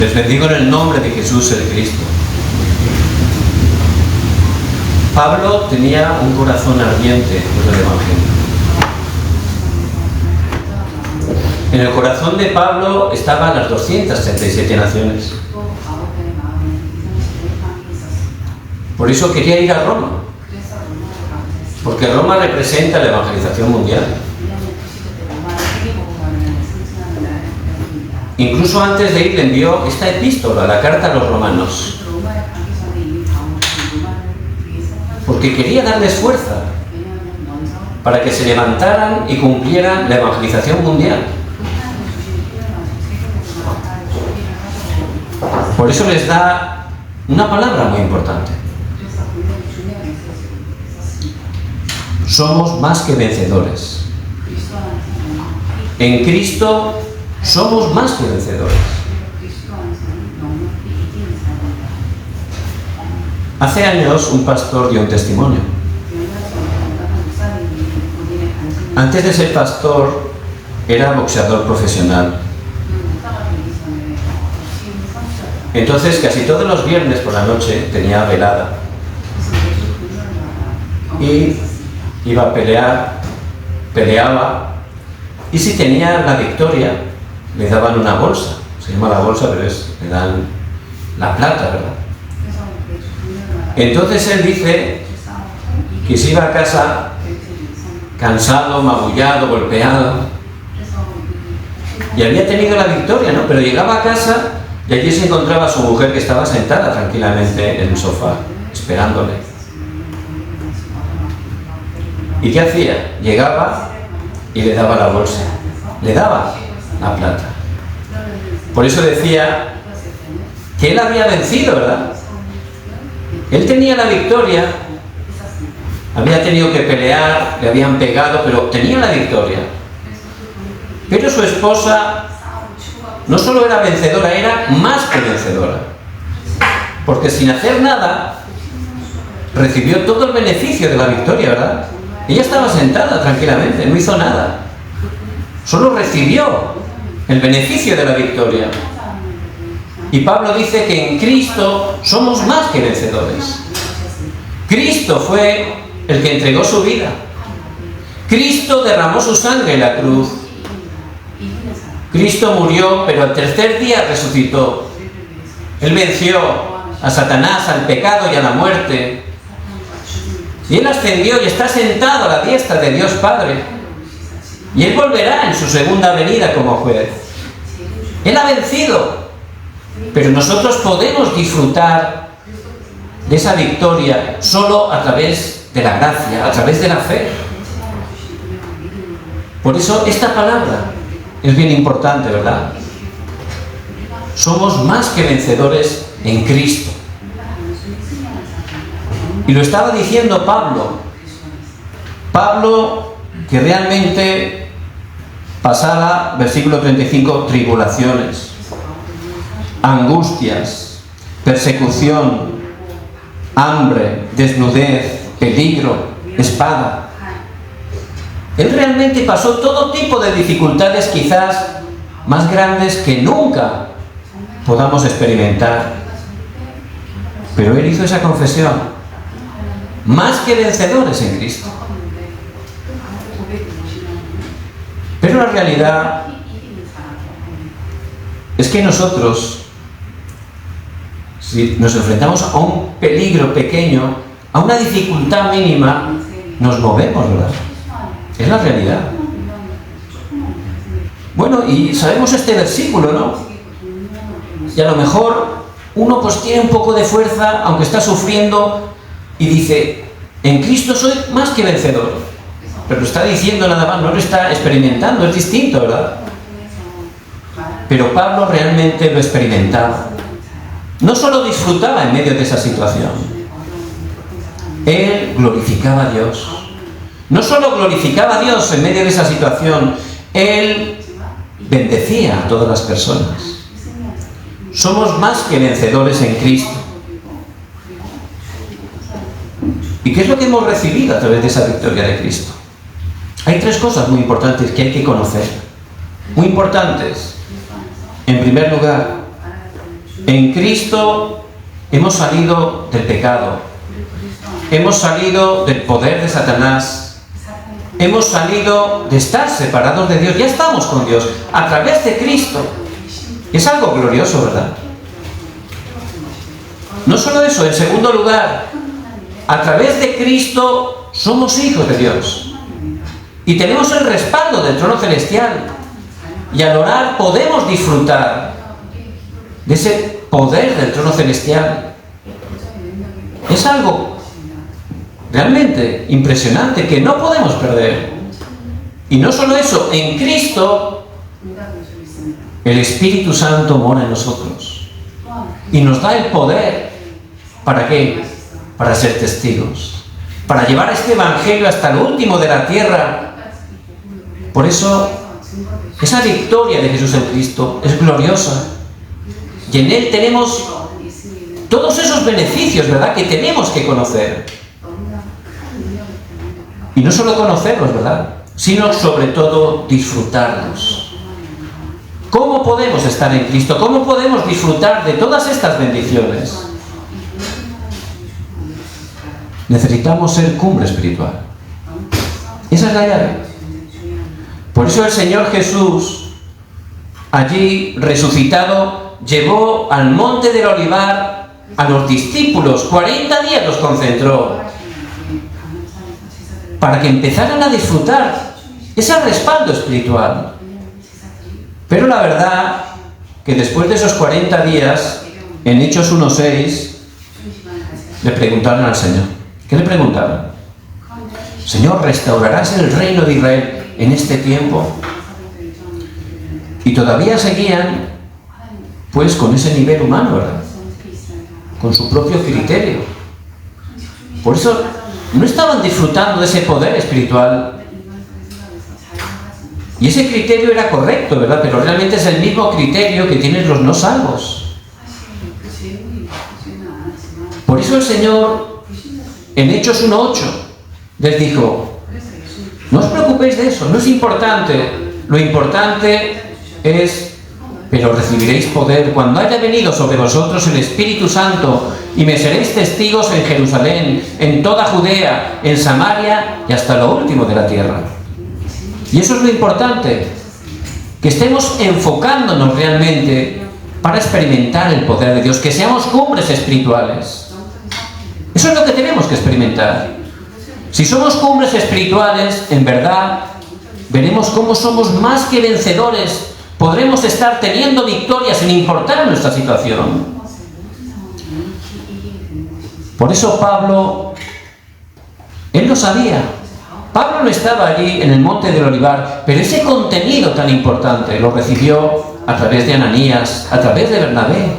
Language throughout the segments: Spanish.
Les bendigo en el nombre de Jesús el Cristo. Pablo tenía un corazón ardiente por el Evangelio. En el corazón de Pablo estaban las 237 naciones. Por eso quería ir a Roma, porque Roma representa la evangelización mundial. Incluso antes de ir le envió esta epístola, la carta a los romanos, porque quería darles fuerza para que se levantaran y cumplieran la evangelización mundial. Por eso les da una palabra muy importante. Somos más que vencedores. En Cristo somos más que vencedores. Hace años un pastor dio un testimonio. Antes de ser pastor era boxeador profesional. Entonces casi todos los viernes por la noche tenía velada y iba a pelear, peleaba, y si tenía la victoria le daban una bolsa, se llama la bolsa, pero le dan la plata, ¿verdad? Entonces él dice que se iba a casa cansado, magullado, golpeado, y había tenido la victoria, ¿no? Pero llegaba a casa y allí se encontraba su mujer, que estaba sentada tranquilamente en el sofá, esperándole. ¿Y qué hacía? Llegaba y le daba la bolsa, le daba la plata. Por eso decía que él había vencido, ¿verdad? Él tenía la victoria, había tenido que pelear, le habían pegado, pero tenía la victoria. Pero su esposa no solo era vencedora, era más que vencedora. Porque sin hacer nada, recibió todo el beneficio de la victoria, ¿verdad? Ella estaba sentada tranquilamente, no hizo nada. Solo recibió el beneficio de la victoria. Y Pablo dice que en Cristo somos más que vencedores. Cristo fue el que entregó su vida. Cristo derramó su sangre en la cruz. Cristo murió, pero al tercer día resucitó. Él venció a Satanás, al pecado y a la muerte. Y Él ascendió y está sentado a la diestra de Dios Padre. Y Él volverá en su segunda venida como juez. Él ha vencido. Pero nosotros podemos disfrutar de esa victoria solo a través de la gracia, a través de la fe. Por eso esta palabra es bien importante, ¿verdad? Somos más que vencedores en Cristo. Y lo estaba diciendo Pablo. Pablo, que realmente pasaba, versículo 35, tribulaciones, angustias, persecución, hambre, desnudez, peligro, espada. Él realmente pasó todo tipo de dificultades, quizás más grandes que nunca podamos experimentar. Pero él hizo esa confesión: más que vencedores en Cristo. Pero la realidad es que nosotros, si nos enfrentamos a un peligro pequeño, a una dificultad mínima, nos movemos, ¿verdad? Es la realidad. Bueno, y sabemos este versículo, ¿no? Y a lo mejor uno pues tiene un poco de fuerza, aunque está sufriendo, y dice: en Cristo soy más que vencedor. Pero lo está diciendo nada más, no lo está experimentando, es distinto, ¿verdad? Pero Pablo realmente lo experimentaba. No solo disfrutaba en medio de esa situación, él glorificaba a Dios. No solo glorificaba a Dios en medio de esa situación, él bendecía a todas las personas. Somos más que vencedores en Cristo. ¿Y qué es lo que hemos recibido a través de esa victoria de Cristo? Hay tres cosas muy importantes que hay que conocer. Muy importantes. En primer lugar, En Cristo hemos salido del pecado, hemos salido del poder de Satanás, hemos salido de estar separados de Dios, ya estamos con Dios a través de Cristo. Es algo glorioso, ¿verdad? No solo eso, en segundo lugar, a través de Cristo somos hijos de Dios y tenemos el respaldo del trono celestial, y al orar podemos disfrutar de ese poder del trono celestial. Es algo realmente impresionante que no podemos perder. Y no solo eso, en Cristo el Espíritu Santo mora en nosotros y nos da el poder. ¿Para qué? Para ser testigos, para llevar este evangelio hasta lo último de la tierra. Por eso esa victoria de Jesús en Cristo es gloriosa, y en Él tenemos todos esos beneficios, ¿verdad?, que tenemos que conocer. Y no solo conocerlos, ¿verdad?, sino sobre todo disfrutarlos. ¿Cómo podemos estar en Cristo? ¿Cómo podemos disfrutar de todas estas bendiciones? Necesitamos ser cumbre espiritual. Esa es la llave. Por eso el Señor Jesús, allí resucitado, llevó al monte del Olivar a los discípulos. 40 días los concentró para que empezaran a disfrutar ese respaldo espiritual. Pero la verdad que después de esos 40 días, en Hechos 1:6, le preguntaron al Señor. ¿Qué le preguntaron? Señor, ¿restaurarás el reino de Israel en este tiempo? Y todavía seguían, pues, con ese nivel humano, ¿verdad?, con su propio criterio. Por eso no estaban disfrutando de ese poder espiritual. Y ese criterio era correcto, ¿verdad?, pero realmente es el mismo criterio que tienen los no salvos. Por eso el Señor, en Hechos 1:8, les dijo: no os preocupéis de eso, no es importante. Lo importante es: pero recibiréis poder cuando haya venido sobre vosotros el Espíritu Santo, y me seréis testigos en Jerusalén, en toda Judea, en Samaria y hasta lo último de la tierra. Y eso es lo importante, que estemos enfocándonos realmente para experimentar el poder de Dios, que seamos cumbres espirituales. Eso es lo que tenemos que experimentar. Si somos cumbres espirituales, en verdad, veremos cómo somos más que vencedores. Podremos estar teniendo victorias sin importar nuestra situación. Por eso Pablo, él lo sabía. Pablo no estaba allí en el monte del Olivar, pero ese contenido tan importante lo recibió a través de Ananías, a través de Bernabé.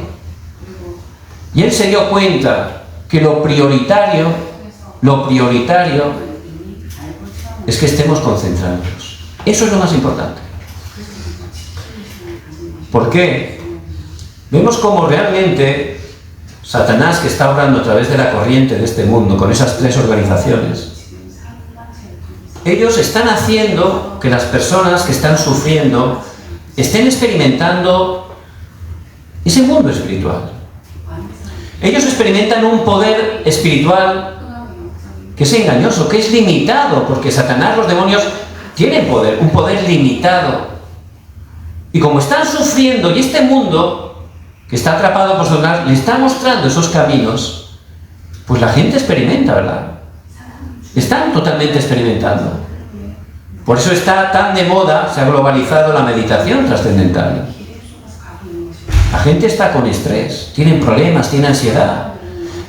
Y él se dio cuenta que lo prioritario es que estemos concentrados. Eso es lo más importante. ¿Por qué? Vemos cómo realmente Satanás, que está obrando a través de la corriente de este mundo, con esas tres organizaciones, ellos están haciendo que las personas que están sufriendo estén experimentando ese mundo espiritual. Ellos experimentan un poder espiritual que es engañoso, que es limitado, porque Satanás, los demonios, tienen poder, un poder limitado. Y como están sufriendo, y este mundo que está atrapado por Satanás le está mostrando esos caminos, pues la gente experimenta, ¿verdad? Están totalmente experimentando. Por eso está tan de moda, se ha globalizado la meditación trascendental. La gente está con estrés, tienen problemas, tienen ansiedad.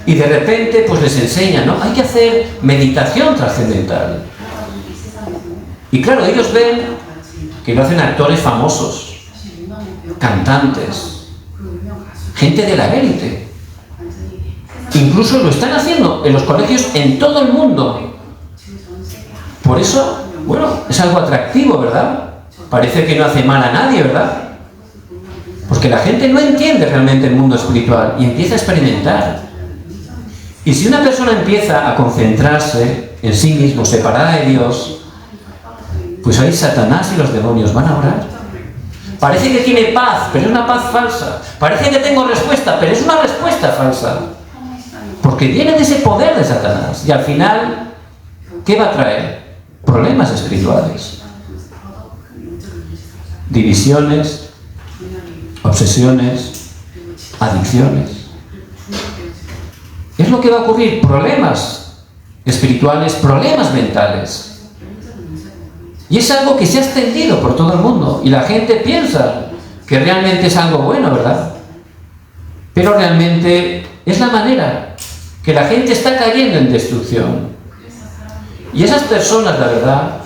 Y de repente pues les enseñan, ¿no? Hay que hacer meditación trascendental. Y claro, ellos ven que lo hacen actores famosos, cantantes, gente de la élite. Incluso lo están haciendo en los colegios en todo el mundo. Por eso, bueno, es algo atractivo, ¿verdad? Parece que no hace mal a nadie, ¿verdad? Porque la gente no entiende realmente el mundo espiritual y empieza a experimentar. Y si una persona empieza a concentrarse en sí mismo, separada de Dios, pues ahí Satanás y los demonios van a orar Parece que tiene paz, pero es una paz falsa. Parece que tengo respuesta, pero es una respuesta falsa. Porque viene de ese poder de Satanás. Y al final, ¿qué va a traer? Problemas espirituales. Divisiones, obsesiones, adicciones. Es lo que va a ocurrir, problemas espirituales, problemas mentales. Y es algo que se ha extendido por todo el mundo. Y la gente piensa que realmente es algo bueno, ¿verdad? Pero realmente es la manera que la gente está cayendo en destrucción. Y esas personas, la verdad,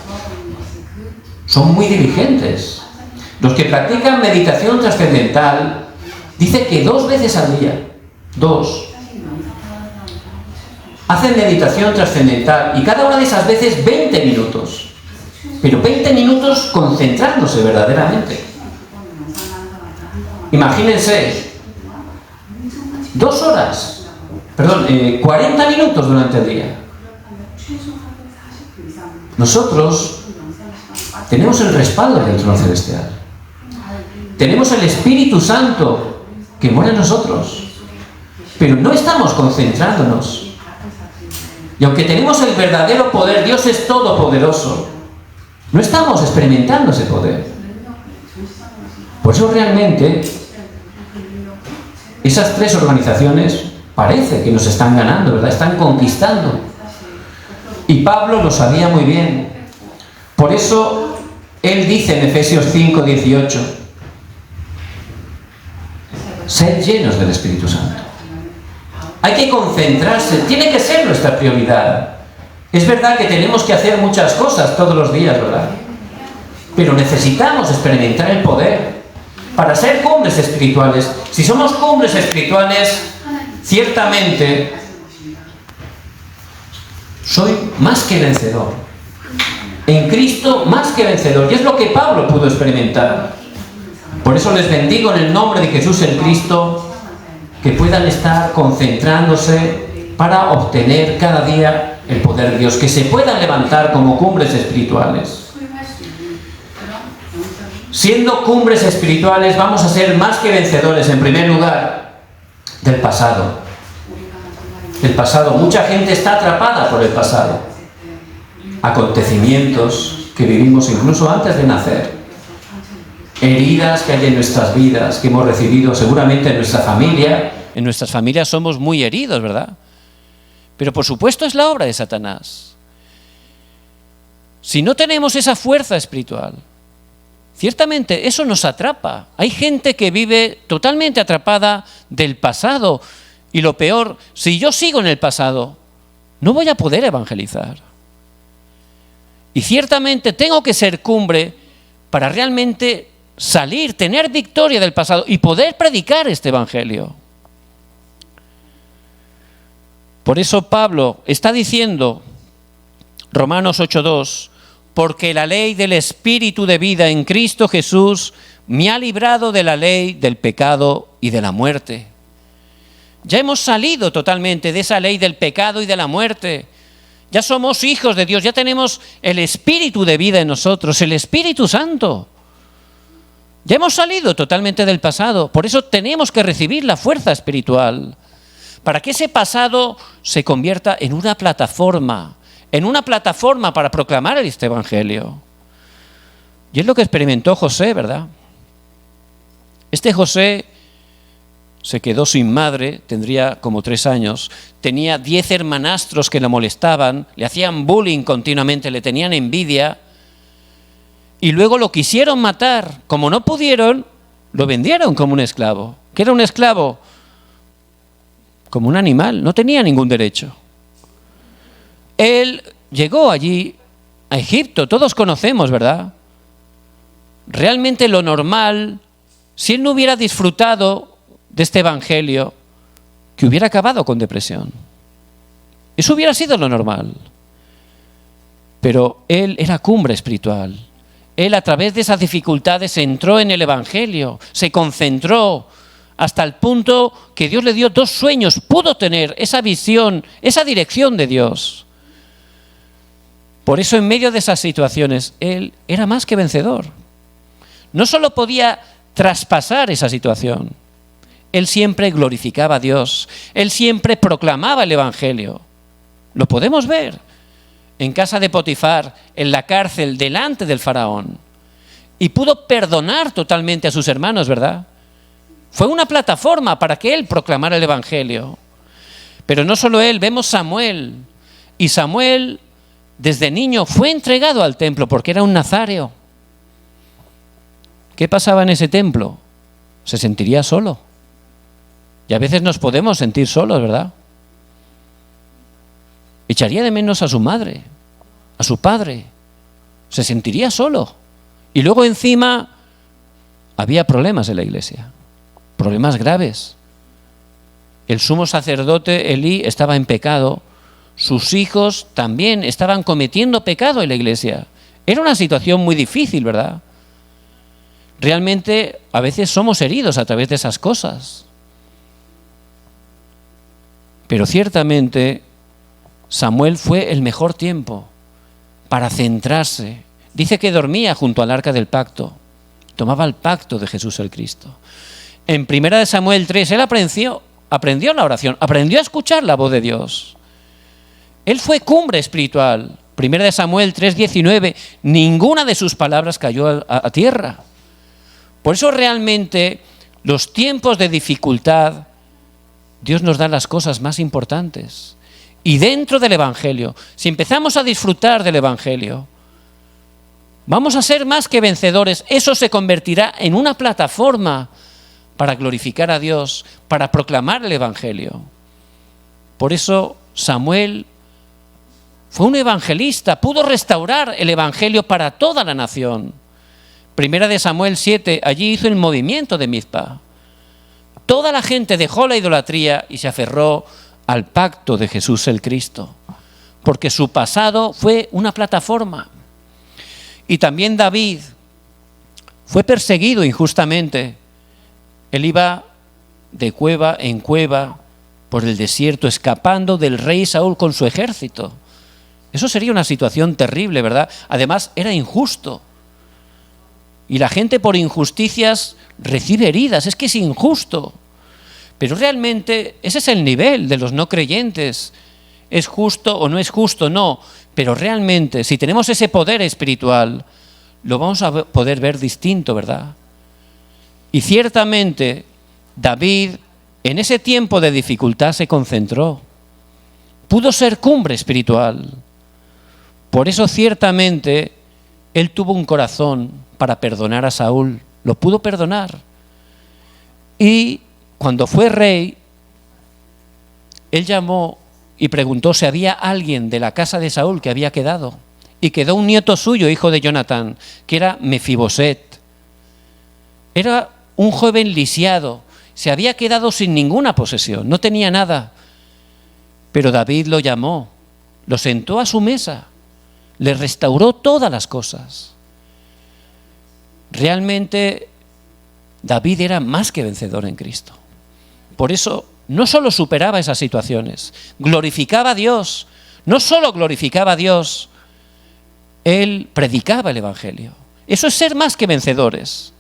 son muy diligentes. Los que practican meditación trascendental, dice que 2 veces al día, 2, hacen meditación trascendental y cada una de esas veces 20 minutos. Pero 20 minutos concentrándose verdaderamente. Imagínense, 2 horas, 40 minutos durante el día. Nosotros tenemos el respaldo del trono celestial. Tenemos el Espíritu Santo que mora en nosotros. Pero no estamos concentrándonos. Y aunque tenemos el verdadero poder, Dios es todopoderoso, no estamos experimentando ese poder. Por eso realmente esas 3 organizaciones parece que nos están ganando, ¿verdad? Están conquistando. Y Pablo lo sabía muy bien. Por eso él dice en Efesios 5:18, sed llenos del Espíritu Santo. Hay que concentrarse, tiene que ser nuestra prioridad. Es verdad que tenemos que hacer muchas cosas todos los días, ¿verdad? Pero necesitamos experimentar el poder para ser cumbres espirituales. Si somos cumbres espirituales, ciertamente soy más que vencedor. En Cristo más que vencedor. Y es lo que Pablo pudo experimentar. Por eso les bendigo en el nombre de Jesús el Cristo, que puedan estar concentrándose para obtener cada día el poder de Dios, que se puedan levantar como cumbres espirituales. Siendo cumbres espirituales vamos a ser más que vencedores, en primer lugar, del pasado. El pasado, mucha gente está atrapada por el pasado. Acontecimientos que vivimos incluso antes de nacer. Heridas que hay en nuestras vidas, que hemos recibido seguramente en nuestra familia. En nuestras familias somos muy heridos, ¿verdad? Pero por supuesto es la obra de Satanás. Si no tenemos esa fuerza espiritual, ciertamente eso nos atrapa. Hay gente que vive totalmente atrapada del pasado. Y lo peor, si yo sigo en el pasado, no voy a poder evangelizar. Y ciertamente tengo que ser cumbre para realmente salir, tener victoria del pasado y poder predicar este evangelio. Por eso Pablo está diciendo, Romanos 8:2, porque la ley del Espíritu de vida en Cristo Jesús me ha librado de la ley del pecado y de la muerte. Ya hemos salido totalmente de esa ley del pecado y de la muerte. Ya somos hijos de Dios, ya tenemos el Espíritu de vida en nosotros, el Espíritu Santo. Ya hemos salido totalmente del pasado, por eso tenemos que recibir la fuerza espiritual, para que ese pasado se convierta en una plataforma para proclamar este evangelio. Y es lo que experimentó José, ¿verdad? Este José se quedó sin madre, tendría como 3 años, tenía 10 hermanastros que lo molestaban, le hacían bullying continuamente, le tenían envidia, y luego lo quisieron matar. Como no pudieron, lo vendieron como un esclavo. ¿Qué era un esclavo? Como un animal, no tenía ningún derecho. Él llegó allí a Egipto, todos conocemos, ¿verdad? Realmente lo normal, si él no hubiera disfrutado de este evangelio, que hubiera acabado con depresión. Eso hubiera sido lo normal. Pero él era cumbre espiritual. Él a través de esas dificultades entró en el evangelio, se concentró hasta el punto que Dios le dio 2 sueños, pudo tener esa visión, esa dirección de Dios. Por eso en medio de esas situaciones, él era más que vencedor. no solo podía traspasar esa situación, él siempre glorificaba a Dios, él siempre proclamaba el Evangelio. Lo podemos ver en casa de Potifar, en la cárcel, delante del faraón. Y pudo perdonar totalmente a sus hermanos, ¿verdad? Fue una plataforma para que él proclamara el Evangelio. Pero no solo él, vemos Samuel. Y Samuel, desde niño, fue entregado al templo porque era un nazareo. ¿Qué pasaba en ese templo? Se sentiría solo. Y a veces nos podemos sentir solos, ¿verdad? Echaría de menos a su madre, a su padre. Se sentiría solo. Y luego encima había problemas en la iglesia. Problemas graves. El sumo sacerdote Elí estaba en pecado. Sus hijos también estaban cometiendo pecado en la iglesia. Era una situación muy difícil, ¿verdad? Realmente a veces somos heridos a través de esas cosas. Pero ciertamente Samuel fue el mejor tiempo para centrarse. Dice que dormía junto al arca del pacto. Tomaba el pacto de Jesús el Cristo. En 1 Samuel 3, él aprendió la oración, aprendió a escuchar la voz de Dios. Él fue cumbre espiritual. 1 Samuel 3:19, ninguna de sus palabras cayó a tierra. Por eso realmente los tiempos de dificultad, Dios nos da las cosas más importantes. Y dentro del Evangelio, si empezamos a disfrutar del Evangelio, vamos a ser más que vencedores. Eso se convertirá en una plataforma para glorificar a Dios, para proclamar el Evangelio. Por eso Samuel fue un evangelista, pudo restaurar el Evangelio para toda la nación. 1 Samuel 7, allí hizo el movimiento de Mizpa. Toda la gente dejó la idolatría y se aferró al pacto de Jesús el Cristo, porque su pasado fue una plataforma. Y también David fue perseguido injustamente. Él iba de cueva en cueva por el desierto, escapando del rey Saúl con su ejército. Eso sería una situación terrible, ¿verdad? Además, era injusto. Y la gente por injusticias recibe heridas. Es que es injusto. Pero realmente ese es el nivel de los no creyentes. ¿Es justo o no es justo? No. Pero realmente, si tenemos ese poder espiritual, lo vamos a poder ver distinto, ¿verdad? Y ciertamente, David, en ese tiempo de dificultad, se concentró. Pudo ser cumbre espiritual. Por eso, ciertamente, él tuvo un corazón para perdonar a Saúl. Lo pudo perdonar. Y cuando fue rey, él llamó y preguntó si había alguien de la casa de Saúl que había quedado. Y quedó un nieto suyo, hijo de Jonatán, que era Mefiboset. Era un joven lisiado, se había quedado sin ninguna posesión, no tenía nada. Pero David lo llamó, lo sentó a su mesa, le restauró todas las cosas. Realmente David era más que vencedor en Cristo. Por eso no solo superaba esas situaciones, glorificaba a Dios. No solo glorificaba a Dios, él predicaba el Evangelio. Eso es ser más que vencedores.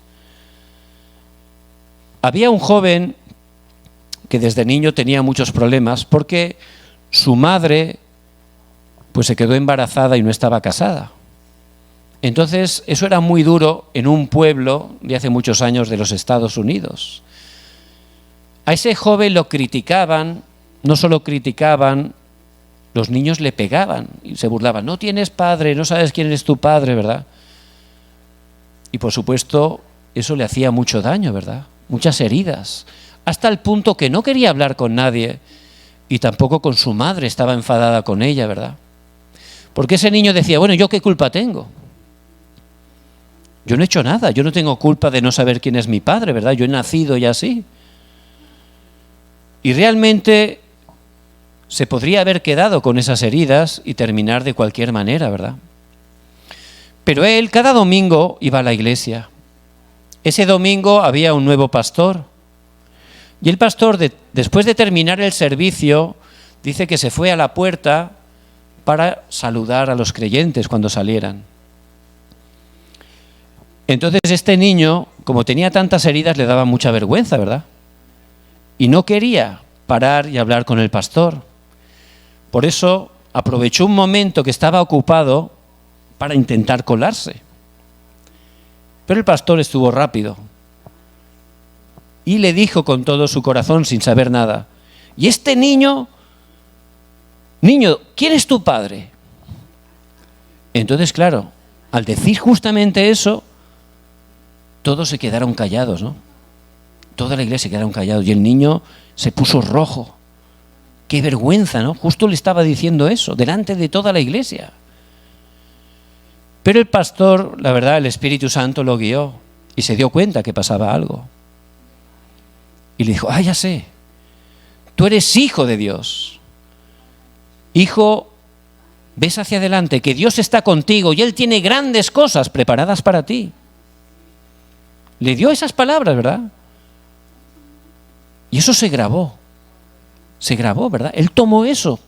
Había un joven que desde niño tenía muchos problemas porque su madre pues se quedó embarazada y no estaba casada. Entonces eso era muy duro en un pueblo de hace muchos años de los Estados Unidos. A ese joven lo criticaban, no solo criticaban, los niños le pegaban y se burlaban. No tienes padre, no sabes quién es tu padre, ¿verdad? Y por supuesto eso le hacía mucho daño, ¿verdad? Muchas heridas, hasta el punto que no quería hablar con nadie y tampoco con su madre, estaba enfadada con ella, ¿verdad? Porque ese niño decía, bueno, ¿yo qué culpa tengo? Yo no he hecho nada, yo no tengo culpa de no saber quién es mi padre, ¿verdad? Yo he nacido ya así. Y realmente se podría haber quedado con esas heridas y terminar de cualquier manera, ¿verdad? Pero él cada domingo iba a la iglesia. Ese domingo había un nuevo pastor. Y el pastor, después de terminar el servicio, dice que se fue a la puerta para saludar a los creyentes cuando salieran. Entonces este niño, como tenía tantas heridas, le daba mucha vergüenza, ¿verdad? Y no quería parar y hablar con el pastor. Por eso aprovechó un momento que estaba ocupado para intentar colarse. Pero el pastor estuvo rápido y le dijo con todo su corazón, sin saber nada: y este niño, ¿quién es tu padre? Entonces, claro, al decir justamente eso, todos se quedaron callados, ¿no? Toda la iglesia se quedaron callados y el niño se puso rojo. Qué vergüenza, ¿no? Justo le estaba diciendo eso, delante de toda la iglesia. Pero el pastor, la verdad, el Espíritu Santo lo guió y se dio cuenta que pasaba algo. Y le dijo: ya sé, tú eres hijo de Dios. Hijo, ves hacia adelante, que Dios está contigo y Él tiene grandes cosas preparadas para ti. Le dio esas palabras, ¿verdad? Y eso se grabó, ¿verdad? Él tomó eso,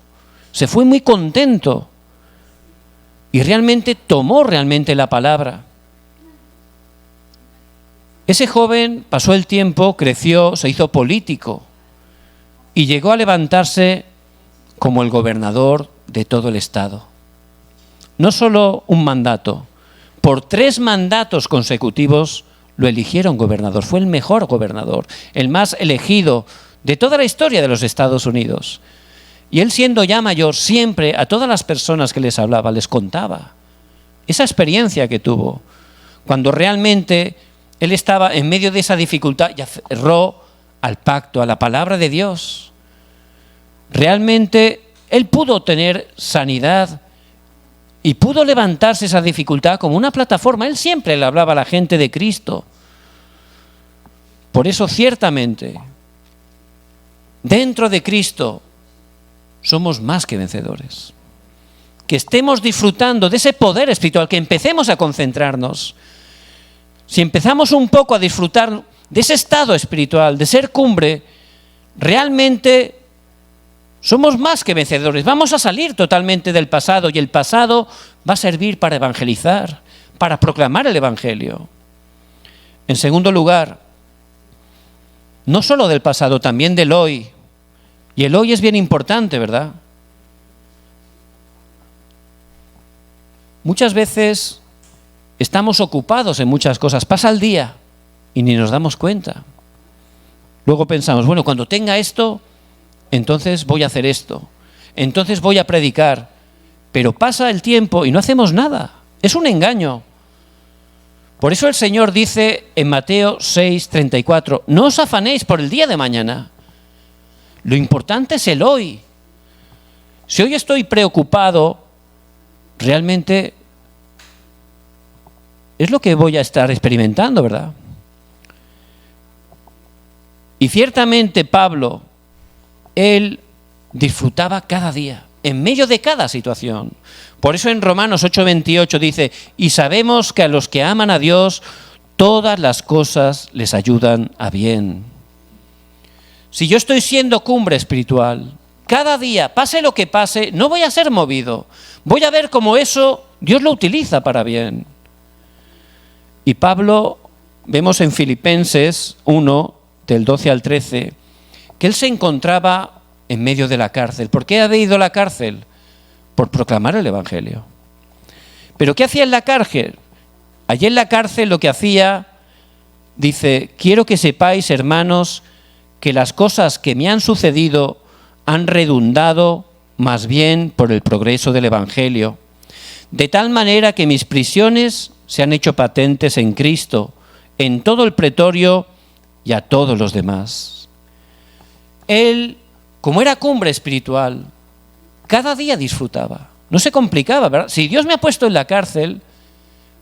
se fue muy contento y tomó realmente la palabra. Ese joven pasó el tiempo, creció, se hizo político y llegó a levantarse como el gobernador de todo el estado. No solo un mandato, por 3 mandatos consecutivos lo eligieron gobernador. Fue el mejor gobernador, el más elegido de toda la historia de los Estados Unidos. Y él, siendo ya mayor, siempre a todas las personas que les hablaba, les contaba esa experiencia que tuvo, cuando realmente él estaba en medio de esa dificultad y aferró al pacto, a la palabra de Dios. Realmente él pudo tener sanidad y pudo levantarse esa dificultad como una plataforma. Él siempre le hablaba a la gente de Cristo. Por eso, ciertamente, dentro de Cristo somos más que vencedores. Que estemos disfrutando de ese poder espiritual, que empecemos a concentrarnos. Si empezamos un poco a disfrutar de ese estado espiritual, de ser cumbre, realmente somos más que vencedores. Vamos a salir totalmente del pasado y el pasado va a servir para evangelizar, para proclamar el Evangelio. En segundo lugar, no solo del pasado, también del hoy. Y el hoy es bien importante, ¿verdad? Muchas veces estamos ocupados en muchas cosas. Pasa el día y ni nos damos cuenta. Luego pensamos, bueno, cuando tenga esto, entonces voy a hacer esto. Entonces voy a predicar. Pero pasa el tiempo y no hacemos nada. Es un engaño. Por eso el Señor dice en Mateo 6:34, no os afanéis por el día de mañana. Lo importante es el hoy. Si hoy estoy preocupado, realmente es lo que voy a estar experimentando, ¿verdad? Y ciertamente Pablo, él disfrutaba cada día, en medio de cada situación. Por eso en Romanos 8:28 dice, y sabemos que a los que aman a Dios, todas las cosas les ayudan a bien. Si yo estoy siendo cumbre espiritual, cada día, pase lo que pase, no voy a ser movido. Voy a ver cómo eso Dios lo utiliza para bien. Y Pablo, vemos en Filipenses 1, del 12 al 13, que él se encontraba en medio de la cárcel. ¿Por qué había ido a la cárcel? Por proclamar el Evangelio. ¿Pero qué hacía en la cárcel? Allí en la cárcel lo que hacía, dice, quiero que sepáis, hermanos, que las cosas que me han sucedido han redundado más bien por el progreso del Evangelio, de tal manera que mis prisiones se han hecho patentes en Cristo, en todo el pretorio y a todos los demás. Él, como era cumbre espiritual, cada día disfrutaba, no se complicaba, ¿verdad? Si Dios me ha puesto en la cárcel,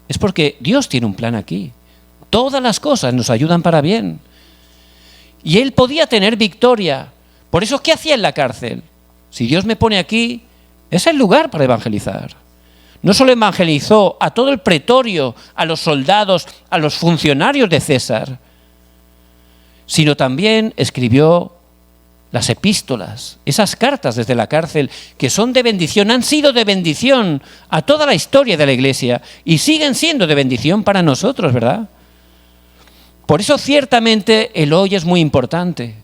es porque Dios tiene un plan aquí. Todas las cosas nos ayudan para bien. Y él podía tener victoria. Por eso, ¿qué hacía en la cárcel? Si Dios me pone aquí, es el lugar para evangelizar. No solo evangelizó a todo el pretorio, a los soldados, a los funcionarios de César, sino también escribió las epístolas, esas cartas desde la cárcel, que son de bendición, han sido de bendición a toda la historia de la Iglesia y siguen siendo de bendición para nosotros, ¿verdad? Por eso ciertamente el hoy es muy importante.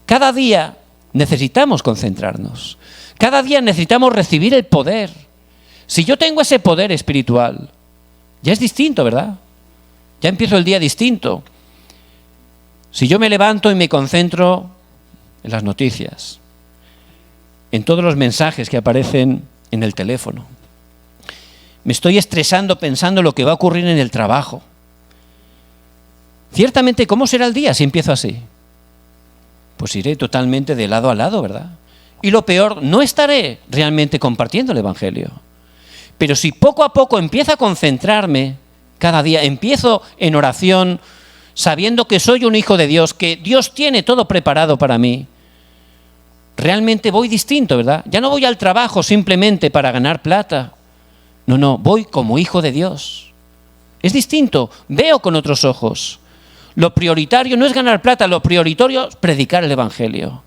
Cada día necesitamos concentrarnos. Cada día necesitamos recibir el poder. Si yo tengo ese poder espiritual, ya es distinto, ¿verdad? Ya empiezo el día distinto. Si yo me levanto y me concentro en las noticias, en todos los mensajes que aparecen en el teléfono, me estoy estresando pensando en lo que va a ocurrir en el trabajo. Ciertamente, ¿cómo será el día si empiezo así? Pues iré totalmente de lado a lado, ¿verdad? Y lo peor, no estaré realmente compartiendo el Evangelio. Pero si poco a poco empiezo a concentrarme, cada día empiezo en oración, sabiendo que soy un hijo de Dios, que Dios tiene todo preparado para mí, realmente voy distinto, ¿verdad? Ya no voy al trabajo simplemente para ganar plata. No, voy como hijo de Dios. Es distinto, veo con otros ojos. Lo prioritario no es ganar plata, lo prioritario es predicar el Evangelio.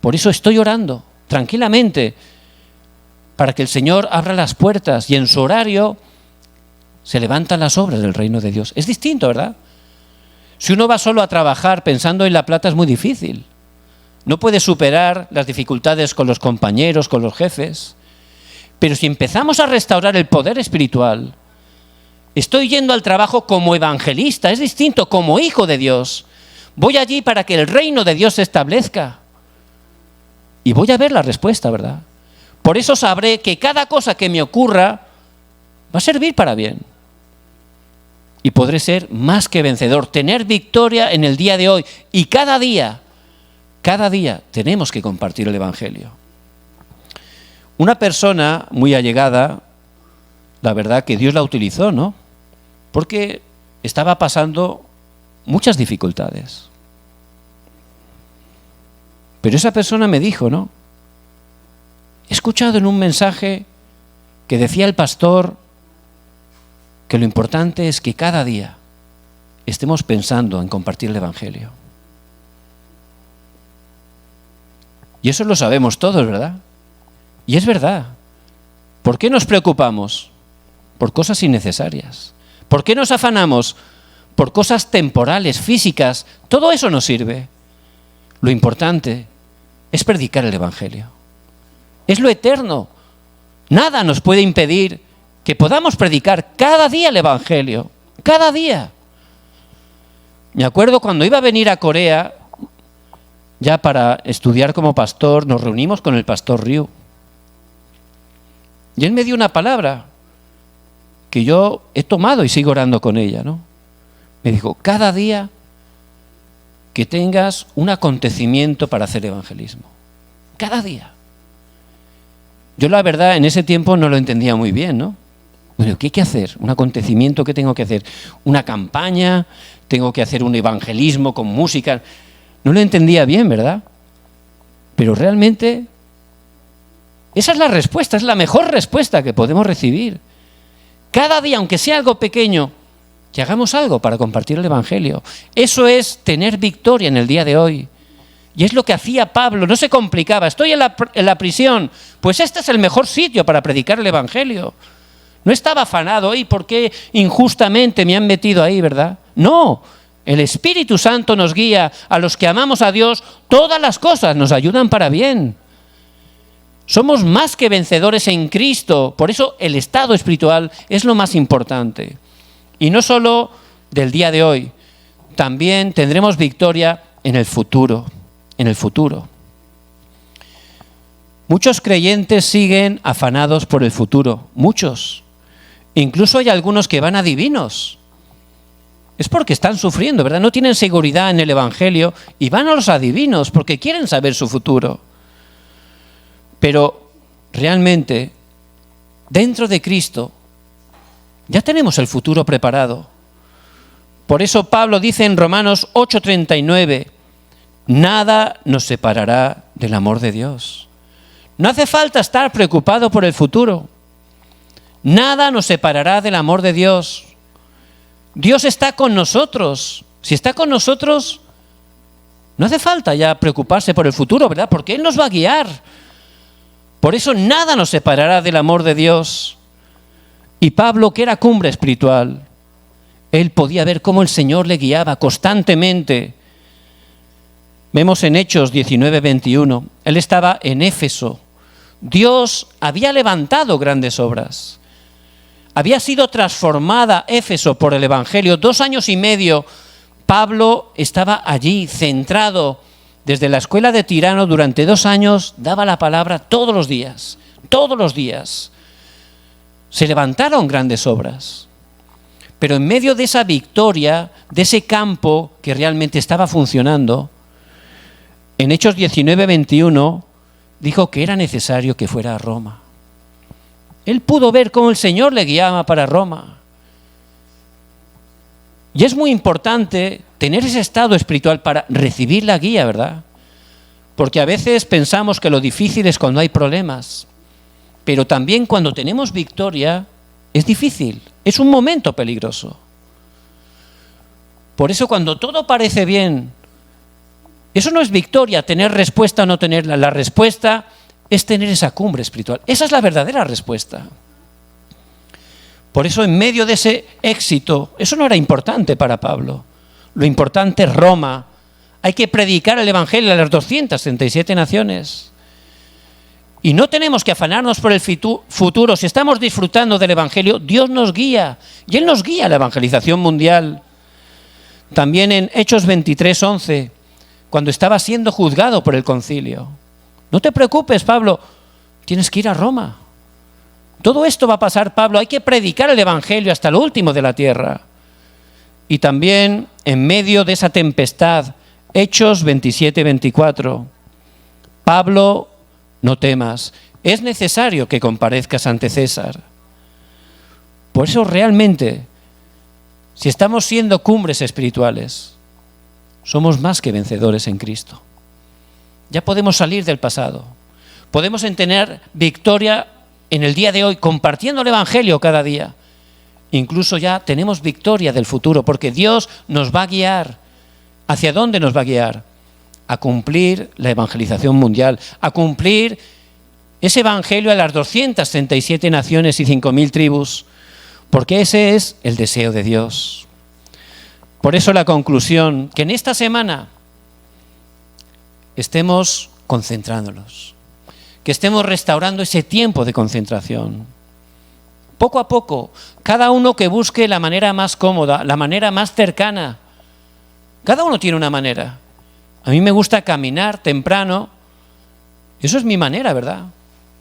Por eso estoy orando tranquilamente para que el Señor abra las puertas y en su horario se levantan las obras del reino de Dios. Es distinto, ¿verdad? Si uno va solo a trabajar pensando en la plata es muy difícil. No puede superar las dificultades con los compañeros, con los jefes. Pero si empezamos a restaurar el poder espiritual, estoy yendo al trabajo como evangelista, es distinto, como hijo de Dios. Voy allí para que el reino de Dios se establezca. Y voy a ver la respuesta, ¿verdad? Por eso sabré que cada cosa que me ocurra va a servir para bien. Y podré ser más que vencedor, tener victoria en el día de hoy. Y cada día tenemos que compartir el Evangelio. Una persona muy allegada, la verdad que Dios la utilizó, ¿no? Porque estaba pasando muchas dificultades. Pero esa persona me dijo, ¿no? He escuchado en un mensaje que decía el pastor que lo importante es que cada día estemos pensando en compartir el Evangelio. Y eso lo sabemos todos, ¿verdad? Y es verdad. ¿Por qué nos preocupamos? Por cosas innecesarias. ¿Por qué nos afanamos? Por cosas temporales, físicas. Todo eso nos sirve. Lo importante es predicar el Evangelio. Es lo eterno. Nada nos puede impedir que podamos predicar cada día el Evangelio. Cada día. Me acuerdo cuando iba a venir a Corea, ya para estudiar como pastor, nos reunimos con el pastor Ryu. Y él me dio una palabra que yo he tomado y sigo orando con ella, ¿no? Me dijo, cada día que tengas un acontecimiento para hacer evangelismo. Cada día. Yo la verdad en ese tiempo no lo entendía muy bien, ¿no? Bueno, ¿qué hay que hacer? ¿Un acontecimiento? ¿Qué tengo que hacer? ¿Una campaña? ¿Tengo que hacer un evangelismo con música? No lo entendía bien, ¿verdad? Pero realmente esa es la respuesta, es la mejor respuesta que podemos recibir. Cada día, aunque sea algo pequeño, que hagamos algo para compartir el Evangelio. Eso es tener victoria en el día de hoy. Y es lo que hacía Pablo, no se complicaba. Estoy en la prisión, pues este es el mejor sitio para predicar el Evangelio. No estaba afanado, ¿y por qué injustamente me han metido ahí, verdad? No, el Espíritu Santo nos guía. A los que amamos a Dios, todas las cosas nos ayudan para bien. Somos más que vencedores en Cristo. Por eso el estado espiritual es lo más importante. Y no solo del día de hoy, también tendremos victoria en el futuro. En el futuro. Muchos creyentes siguen afanados por el futuro. Muchos. Incluso hay algunos que van a adivinos. Es porque están sufriendo, ¿verdad? No tienen seguridad en el Evangelio y van a los adivinos porque quieren saber su futuro. Pero realmente, dentro de Cristo, ya tenemos el futuro preparado. Por eso Pablo dice en Romanos 8:39, nada nos separará del amor de Dios. No hace falta estar preocupado por el futuro. Nada nos separará del amor de Dios. Dios está con nosotros. Si está con nosotros, No hace falta ya preocuparse por el futuro, ¿verdad? Porque Él nos va a guiar. Por eso nada nos separará del amor de Dios. Y Pablo, que era cumbre espiritual, él podía ver cómo el Señor le guiaba constantemente. Vemos en Hechos 19:21, él estaba en Éfeso. Dios había levantado grandes obras. Había sido transformada Éfeso por el Evangelio. 2 años y medio Pablo estaba allí centrado. Desde la escuela de Tirano durante 2 años daba la palabra todos los días. Todos los días. Se levantaron grandes obras. Pero en medio de esa victoria, de ese campo que realmente estaba funcionando, en Hechos 19:21 dijo que era necesario que fuera a Roma. Él pudo ver cómo el Señor le guiaba para Roma. Y es muy importante tener ese estado espiritual para recibir la guía, ¿verdad? Porque a veces pensamos que lo difícil es cuando hay problemas. Pero también cuando tenemos victoria es difícil, es un momento peligroso. Por eso cuando todo parece bien, eso no es victoria, tener respuesta o no tenerla. La respuesta es tener esa cumbre espiritual. Esa es la verdadera respuesta. Por eso en medio de ese éxito, eso no era importante para Pablo. Lo importante es Roma. Hay que predicar el Evangelio a las 237 naciones. Y no tenemos que afanarnos por el futuro. Si estamos disfrutando del Evangelio, Dios nos guía. Y Él nos guía a la evangelización mundial. También en Hechos 23:11, cuando estaba siendo juzgado por el concilio. No te preocupes, Pablo, tienes que ir a Roma. Todo esto va a pasar, Pablo. Hay que predicar el Evangelio hasta lo último de la tierra. Y también en medio de esa tempestad, Hechos 27:24, Pablo, no temas, es necesario que comparezcas ante César. Por eso realmente, si estamos siendo cumbres espirituales, somos más que vencedores en Cristo. Ya podemos salir del pasado. Podemos tener victoria en el día de hoy, compartiendo el Evangelio cada día. Incluso ya tenemos victoria del futuro, porque Dios nos va a guiar. ¿Hacia dónde nos va a guiar? A cumplir la evangelización mundial, a cumplir ese Evangelio a las 237 naciones y 5.000 tribus, porque ese es el deseo de Dios. Por eso la conclusión, que en esta semana estemos concentrándonos, que estemos restaurando ese tiempo de concentración. Poco a poco, cada uno que busque la manera más cómoda, la manera más cercana. Cada uno tiene una manera. A mí me gusta caminar temprano. Eso es mi manera, ¿verdad?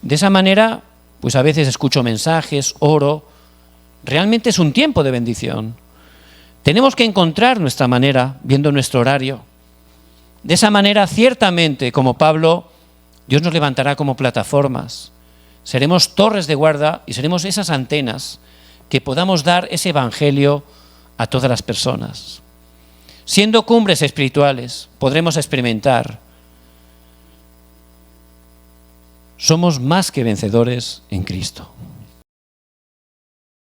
De esa manera, pues a veces escucho mensajes, oro. Realmente es un tiempo de bendición. Tenemos que encontrar nuestra manera, viendo nuestro horario. De esa manera, ciertamente, como Pablo, Dios nos levantará como plataformas. Seremos torres de guarda y seremos esas antenas que podamos dar ese evangelio a todas las personas. Siendo cumbres espirituales, podremos experimentar. Somos más que vencedores en Cristo.